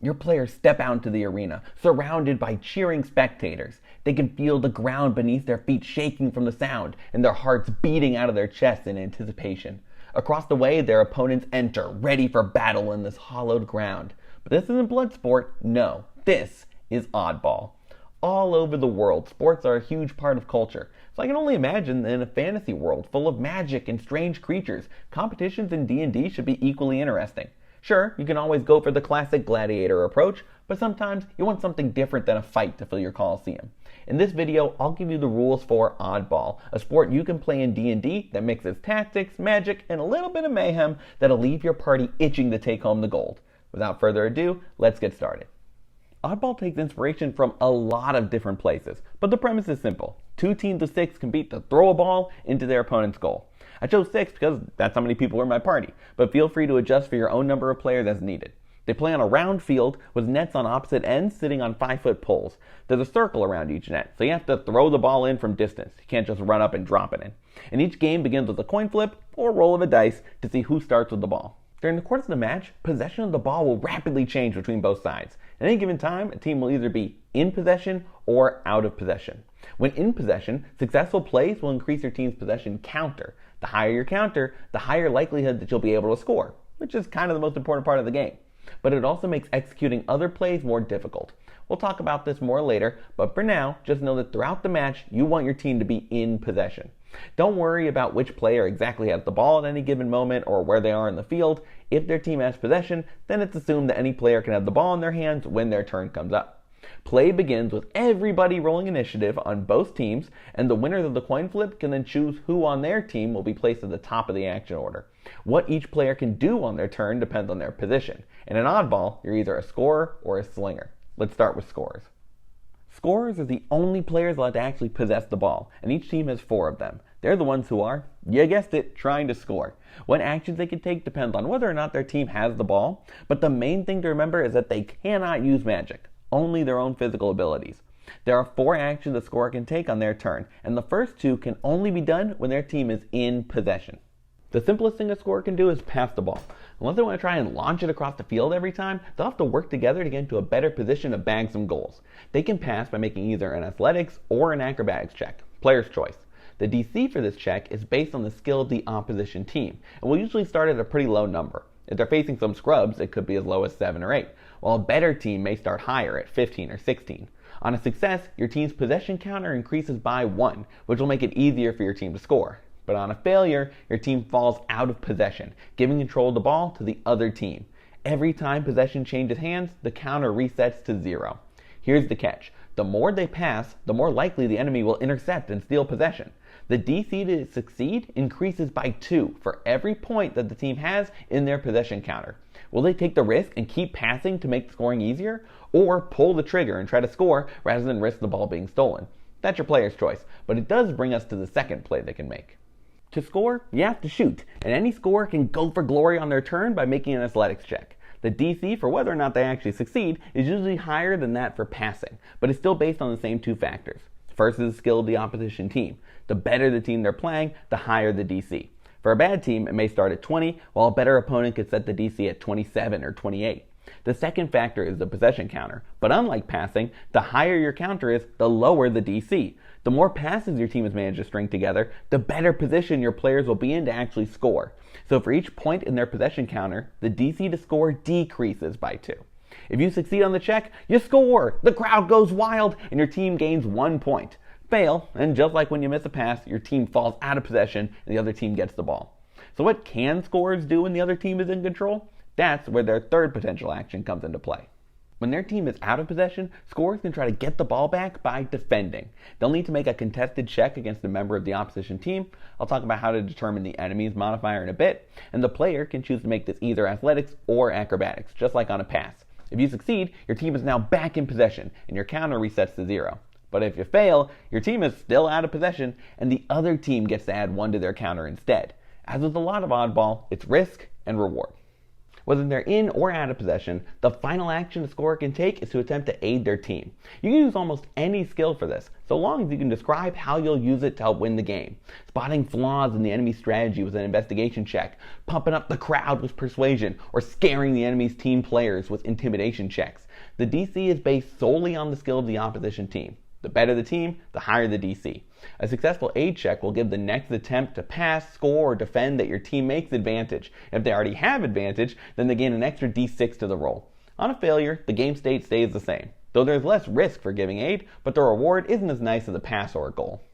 Your players step out into the arena, surrounded by cheering spectators. They can feel the ground beneath their feet shaking from the sound, and their hearts beating out of their chests in anticipation. Across the way, their opponents enter, ready for battle in this hollowed ground. But this isn't bloodsport, no, this is Oddball. All over the world, sports are a huge part of culture. So I can only imagine that in a fantasy world full of magic and strange creatures, competitions in D&D should be equally interesting. Sure, you can always go for the classic gladiator approach, but sometimes you want something different than a fight to fill your coliseum. In this video, I'll give you the rules for Oddball, a sport you can play in D&D that mixes tactics, magic, and a little bit of mayhem that'll leave your party itching to take home the gold. Without further ado, let's get started. Oddball takes inspiration from a lot of different places, but the premise is simple. 2 teams of 6 compete to throw a ball into their opponent's goal. I chose 6 because that's how many people are in my party, but feel free to adjust for your own number of players as needed. They play on a round field with nets on opposite ends sitting on 5-foot poles. There's a circle around each net, so you have to throw the ball in from distance. You can't just run up and drop it in. And each game begins with a coin flip or roll of a dice to see who starts with the ball. During the course of the match, possession of the ball will rapidly change between both sides. At any given time, a team will either be in possession or out of possession. When in possession, successful plays will increase your team's possession counter. The higher your counter, the higher likelihood that you'll be able to score, which is kind of the most important part of the game. But it also makes executing other plays more difficult. We'll talk about this more later, but for now, just know that throughout the match, you want your team to be in possession. Don't worry about which player exactly has the ball at any given moment or where they are in the field. If their team has possession, then it's assumed that any player can have the ball in their hands when their turn comes up. Play begins with everybody rolling initiative on both teams, and the winners of the coin flip can then choose who on their team will be placed at the top of the action order. What each player can do on their turn depends on their position. In an oddball, you're either a scorer or a slinger. Let's start with scorers. Scorers are the only players allowed to actually possess the ball, and each team has 4 of them. They're the ones who are, you guessed it, trying to score. What actions they can take depends on whether or not their team has the ball, but the main thing to remember is that they cannot use magic, only their own physical abilities. There are 4 actions a scorer can take on their turn, and the first 2 can only be done when their team is in possession. The simplest thing a scorer can do is pass the ball. Unless they want to try and launch it across the field every time, they'll have to work together to get into a better position to bag some goals. They can pass by making either an athletics or an acrobatics check, player's choice. The DC for this check is based on the skill of the opposition team, and will usually start at a pretty low number. If they're facing some scrubs, it could be as low as 7 or 8, while a better team may start higher at 15 or 16. On a success, your team's possession counter increases by 1, which will make it easier for your team to score. But on a failure, your team falls out of possession, giving control of the ball to the other team. Every time possession changes hands, the counter resets to 0. Here's the catch. The more they pass, the more likely the enemy will intercept and steal possession. The DC to succeed increases by 2 for every point that the team has in their possession counter. Will they take the risk and keep passing to make scoring easier, or pull the trigger and try to score rather than risk the ball being stolen? That's your player's choice, but it does bring us to the second play they can make. To score, you have to shoot, and any scorer can go for glory on their turn by making an athletics check. The DC for whether or not they actually succeed is usually higher than that for passing, but it's still based on the same 2 factors. First is the skill of the opposition team. The better the team they're playing, the higher the DC. For a bad team, it may start at 20, while a better opponent could set the DC at 27 or 28. The second factor is the possession counter, but unlike passing, the higher your counter is, the lower the DC. The more passes your team has managed to string together, the better position your players will be in to actually score. So for each point in their possession counter, the DC to score decreases by 2. If you succeed on the check, you score! The crowd goes wild, and your team gains 1 point. Fail, and just like when you miss a pass, your team falls out of possession and the other team gets the ball. So what can scorers do when the other team is in control? That's where their third potential action comes into play. When their team is out of possession, scorers can try to get the ball back by defending. They'll need to make a contested check against a member of the opposition team. I'll talk about how to determine the enemy's modifier in a bit, and the player can choose to make this either athletics or acrobatics, just like on a pass. If you succeed, your team is now back in possession, and your counter resets to 0. But if you fail, your team is still out of possession, and the other team gets to add 1 to their counter instead. As with a lot of Oddball, it's risk and reward. Whether they're in or out of possession, the final action a scorer can take is to attempt to aid their team. You can use almost any skill for this, so long as you can describe how you'll use it to help win the game. Spotting flaws in the enemy's strategy with an investigation check, pumping up the crowd with persuasion, or scaring the enemy's team players with intimidation checks. The DC is based solely on the skill of the opposition team. The better the team, the higher the DC. A successful aid check will give the next attempt to pass, score, or defend that your team makes advantage. If they already have advantage, then they gain an extra D6 to the roll. On a failure, the game state stays the same, though there's less risk for giving aid, but the reward isn't as nice as a pass or a goal.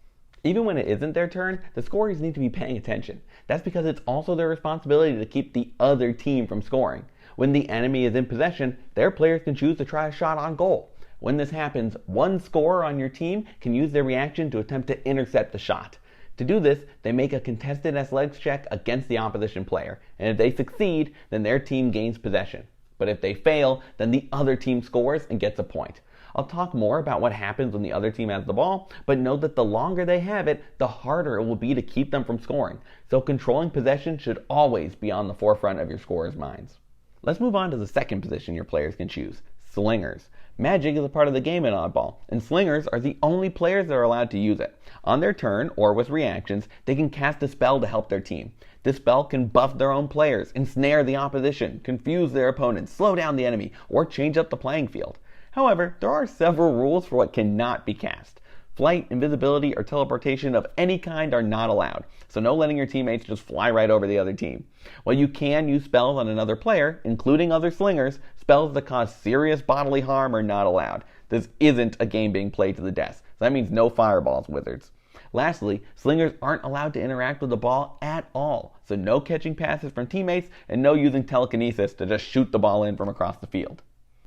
Even when it isn't their turn, the scorers need to be paying attention. That's because it's also their responsibility to keep the other team from scoring. When the enemy is in possession, their players can choose to try a shot on goal. When this happens, one scorer on your team can use their reaction to attempt to intercept the shot. To do this, they make a contested athletics check against the opposition player, and if they succeed, then their team gains possession. But if they fail, then the other team scores and gets a point. I'll talk more about what happens when the other team has the ball, but note that the longer they have it, the harder it will be to keep them from scoring. So controlling possession should always be on the forefront of your scorers' minds. Let's move on to the second position your players can choose, Slingers. Magic is a part of the game in Oddball, and Slingers are the only players that are allowed to use it. On their turn, or with reactions, they can cast a spell to help their team. This spell can buff their own players, ensnare the opposition, confuse their opponents, slow down the enemy, or change up the playing field. However, there are several rules for what cannot be cast. Flight, invisibility, or teleportation of any kind are not allowed, so no letting your teammates just fly right over the other team. While you can use spells on another player, including other Slingers, spells that cause serious bodily harm are not allowed. This isn't a game being played to the death, so that means no fireballs, wizards. Lastly, Slingers aren't allowed to interact with the ball at all, so no catching passes from teammates and no using telekinesis to just shoot the ball in from across the field.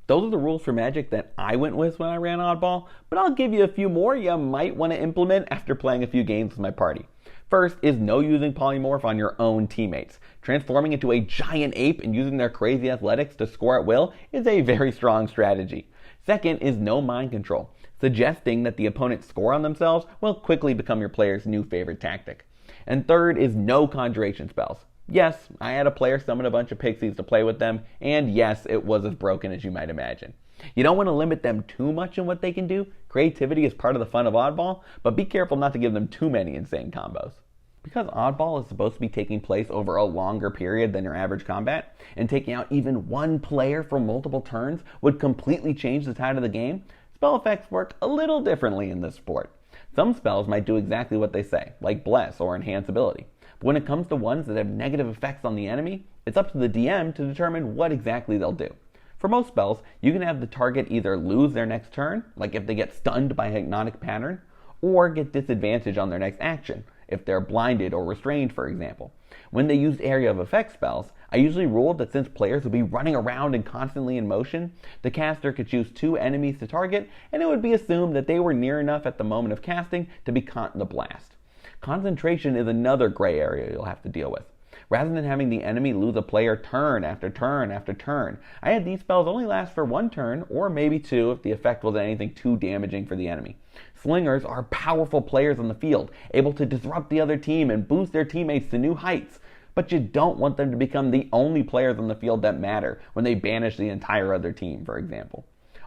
Those are the rules for Magic that I went with when I ran Oddball, but I'll give you a few more you might want to implement after playing a few games with my party. First is no using polymorph on your own teammates. Transforming into a giant ape and using their crazy athletics to score at will is a very strong strategy. Second is no mind control. Suggesting that the opponent score on themselves will quickly become your player's new favorite tactic. And third is no conjuration spells. Yes, I had a player summon a bunch of pixies to play with them, and yes, it was as broken as you might imagine. You don't want to limit them too much in what they can do. Creativity is part of the fun of Oddball, but be careful not to give them too many insane combos. Because Oddball is supposed to be taking place over a longer period than your average combat, and taking out even one player for multiple turns would completely change the tide of the game, spell effects work a little differently in this sport. Some spells might do exactly what they say, like Bless or Enhance Ability. But when it comes to ones that have negative effects on the enemy, it's up to the DM to determine what exactly they'll do. For most spells, you can have the target either lose their next turn, like if they get stunned by a hypnotic pattern, or get disadvantage on their next action, if they're blinded or restrained, for example. When they use area of effect spells, I usually ruled that since players would be running around and constantly in motion, the caster could choose 2 enemies to target, and it would be assumed that they were near enough at the moment of casting to be caught in the blast. Concentration is another gray area you'll have to deal with. Rather than having the enemy lose a player turn after turn after turn, I had these spells only last for 1 turn, or maybe 2 if the effect wasn't anything too damaging for the enemy. Slingers are powerful players on the field, able to disrupt the other team and boost their teammates to new heights. But you don't want them to become the only players on the field that matter when they banish the entire other team, for example.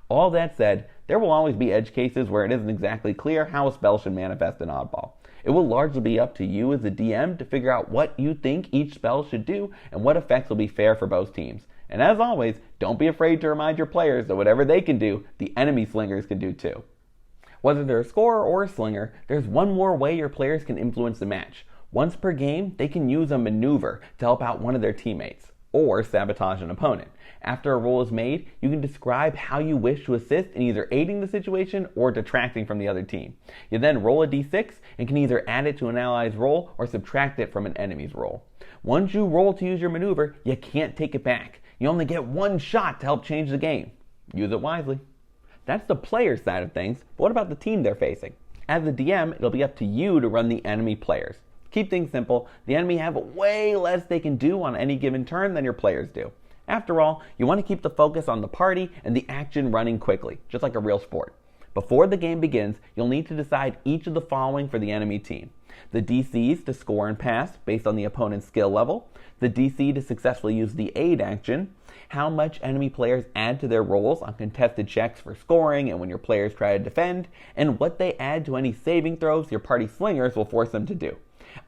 All that said, there will always be edge cases where it isn't exactly clear how a spell should manifest in Oddball. It will largely be up to you as a DM to figure out what you think each spell should do and what effects will be fair for both teams. And as always, don't be afraid to remind your players that whatever they can do, the enemy Slingers can do too. Whether they're a scorer or a slinger, there's one more way your players can influence the match. Once per game, they can use a maneuver to help out one of their teammates, or sabotage an opponent. After a roll is made, you can describe how you wish to assist in either aiding the situation or detracting from the other team. You then roll a d6 and can either add it to an ally's roll or subtract it from an enemy's roll. Once you roll to use your maneuver, you can't take it back. You only get 1 shot to help change the game. Use it wisely. That's the player side of things, but what about the team they're facing? As the DM, it'll be up to you to run the enemy players. Keep things simple. The enemy have way less they can do on any given turn than your players do. After all, you want to keep the focus on the party and the action running quickly, just like a real sport. Before the game begins, you'll need to decide each of the following for the enemy team: the DCs to score and pass based on the opponent's skill level, the DC to successfully use the aid action, how much enemy players add to their rolls on contested checks for scoring and when your players try to defend, and what they add to any saving throws your party slingers will force them to do.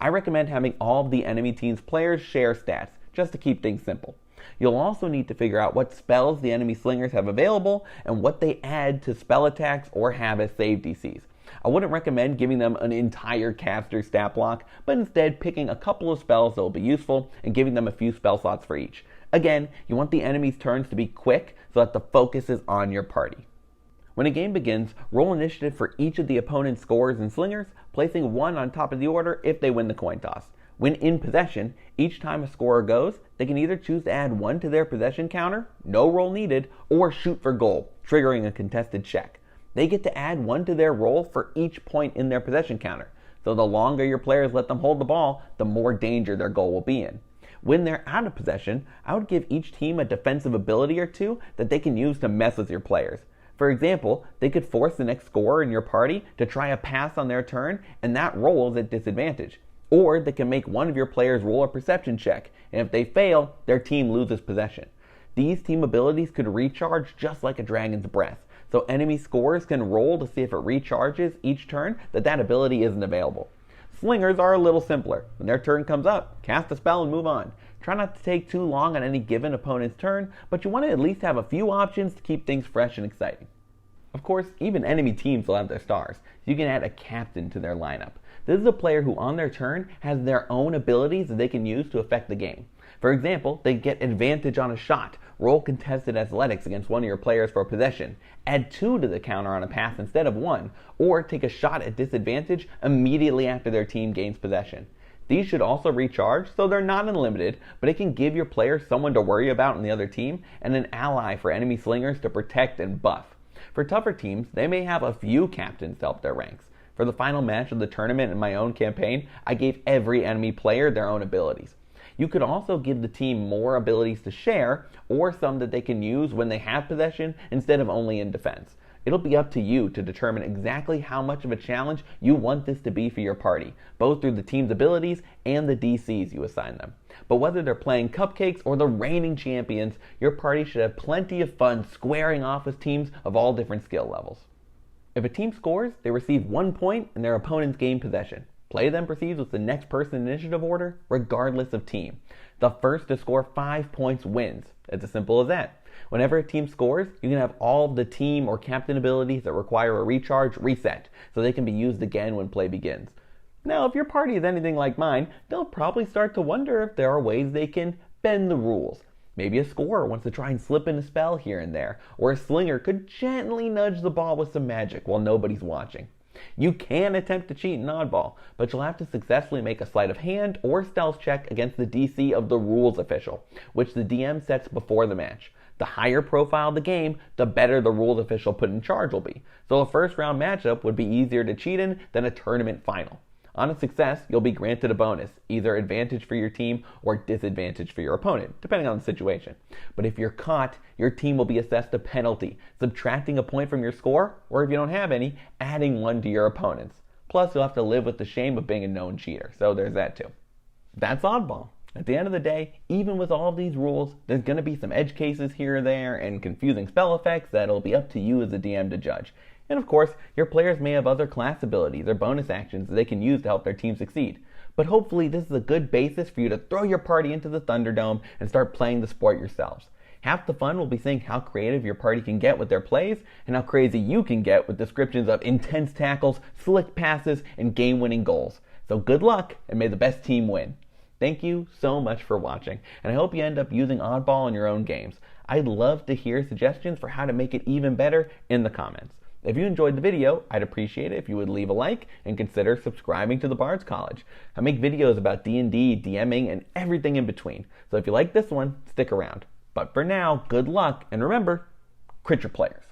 I recommend having all of the enemy team's players share stats, just to keep things simple. You'll also need to figure out what spells the enemy slingers have available and what they add to spell attacks or have as save DCs. I wouldn't recommend giving them an entire caster stat block, but instead picking a couple of spells that will be useful and giving them a few spell slots for each. Again, you want the enemy's turns to be quick so that the focus is on your party. When a game begins, roll initiative for each of the opponent's scorers and slingers, placing one on top of the order if they win the coin toss. When in possession, each time a scorer goes, they can either choose to add 1 to their possession counter, no roll needed, or shoot for goal, triggering a contested check. They get to add 1 to their roll for each point in their possession counter, so the longer your players let them hold the ball, the more danger their goal will be in. When they're out of possession, I would give each team a defensive ability or two that they can use to mess with your players. For example, they could force the next scorer in your party to try a pass on their turn, and that roll is at disadvantage. Or they can make one of your players roll a perception check, and if they fail, their team loses possession. These team abilities could recharge just like a dragon's breath, so enemy scorers can roll to see if it recharges each turn that ability isn't available. Slingers are a little simpler. When their turn comes up, cast a spell and move on. Try not to take too long on any given opponent's turn, but you want to at least have a few options to keep things fresh and exciting. Of course, even enemy teams will have their stars, so you can add a captain to their lineup. This is a player who on their turn has their own abilities that they can use to affect the game. For example, they get advantage on a shot, roll contested athletics against one of your players for possession, add 2 to the counter on a pass instead of 1, or take a shot at disadvantage immediately after their team gains possession. These should also recharge, so they're not unlimited, but it can give your players someone to worry about on the other team and an ally for enemy slingers to protect and buff. For tougher teams, they may have a few captains to help their ranks. For the final match of the tournament in my own campaign, I gave every enemy player their own abilities. You could also give the team more abilities to share, or some that they can use when they have possession instead of only in defense. It'll be up to you to determine exactly how much of a challenge you want this to be for your party, both through the team's abilities and the DCs you assign them. But whether they're playing cupcakes or the reigning champions, your party should have plenty of fun squaring off with teams of all different skill levels. If a team scores, they receive 1 point and their opponents gain possession. Play then proceeds with the next person in initiative order, regardless of team. The first to score 5 points wins. It's as simple as that. Whenever a team scores, you can have all of the team or captain abilities that require a recharge reset, so they can be used again when play begins. Now, if your party is anything like mine, they'll probably start to wonder if there are ways they can bend the rules. Maybe a scorer wants to try and slip in a spell here and there, or a slinger could gently nudge the ball with some magic while nobody's watching. You can attempt to cheat in Oddball, but you'll have to successfully make a sleight of hand or stealth check against the DC of the rules official, which the DM sets before the match. The higher profile the game, the better the rules official put in charge will be, so a first round matchup would be easier to cheat in than a tournament final. On a success, you'll be granted a bonus, either advantage for your team or disadvantage for your opponent, depending on the situation. But if you're caught, your team will be assessed a penalty, subtracting a point from your score, or if you don't have any, adding 1 to your opponent's. Plus, you'll have to live with the shame of being a known cheater, so there's that too. That's Oddball. At the end of the day, even with all of these rules, there's going to be some edge cases here or there and confusing spell effects that'll be up to you as a DM to judge. And of course, your players may have other class abilities or bonus actions that they can use to help their team succeed. But hopefully this is a good basis for you to throw your party into the Thunderdome and start playing the sport yourselves. Half the fun will be seeing how creative your party can get with their plays and how crazy you can get with descriptions of intense tackles, slick passes, and game-winning goals. So good luck, and may the best team win. Thank you so much for watching, and I hope you end up using Oddball in your own games. I'd love to hear suggestions for how to make it even better in the comments. If you enjoyed the video, I'd appreciate it if you would leave a like and consider subscribing to the Bard's College. I make videos about D&D, DMing, and everything in between, so if you like this one, stick around. But for now, good luck, and remember, crit your players.